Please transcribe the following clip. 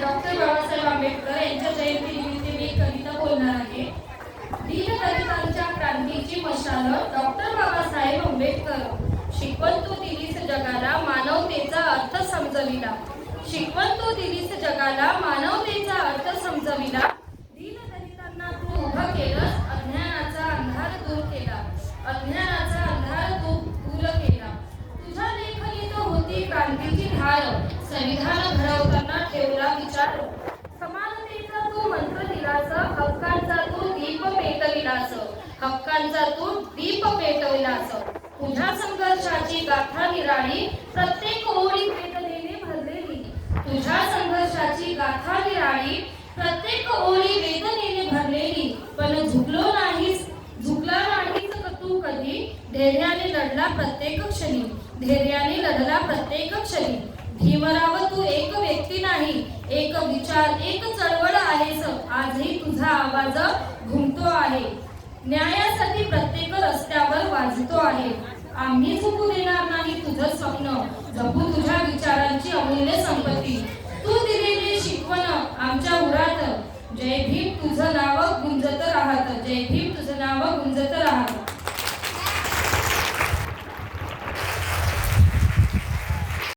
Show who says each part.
Speaker 1: Doctor Babasaheb Ambedkar यांच्या जयंतीनिमित्त मी कविता बोलणार आहे. दीनदलितांच्या क्रांतीची मशाल डॉक्टर बाबासाहेब आंबेडकर. शिकवण तू दिलीस जगाला, मानवतेचा अर्थ समजविला. शिकवण तू दिलीस जगाला, मानवतेचा अर्थ समजविला. दीनदलितांना तू उभं केलंस, अज्ञानाचा अंधार दूर केला. अज्ञानाचा अंधार दूर केला. तुझ्या लेखनीत होती क्रांतीची धार. संविधान घडवताना ठेवला विचार. समानतेचा तू मंत्र दिलास, हक्कांचा तू दीप पेटविलास. हक्कांचा तू दीप पेटविलास. तुझ्या संघर्षाची गाथा निराळी, प्रत्येक ओळी वेदनेने भरलेली. तुझ्या संघर्षाची गाथा निराळी, प्रत्येक ओळी वेदनेने भरलेली. पण झुकला नाहीस तू कधी. धैर्याने लढला प्रत्येक क्षणी. धैर्याने लढला प्रत्येक क्षणी. भीमराव तू एक व्यक्ती नाही, एक विचार, एक चळवळ आहेस. आजही तुझा आवाज घुमतो आहे. न्यायासाठी प्रत्येक रस्त्यावर वाजतो आहे. आम्ही झुकू देणार नाही तुझं स्वप्न. जपू तुझ्या विचारांची अमूल्य संपत्ती. तू दिलेली शिकवण आमच्या उरात. जय भीम तुझं नाव गुंजत राहत. जय भीम तुझं नाव गुंजत राहत.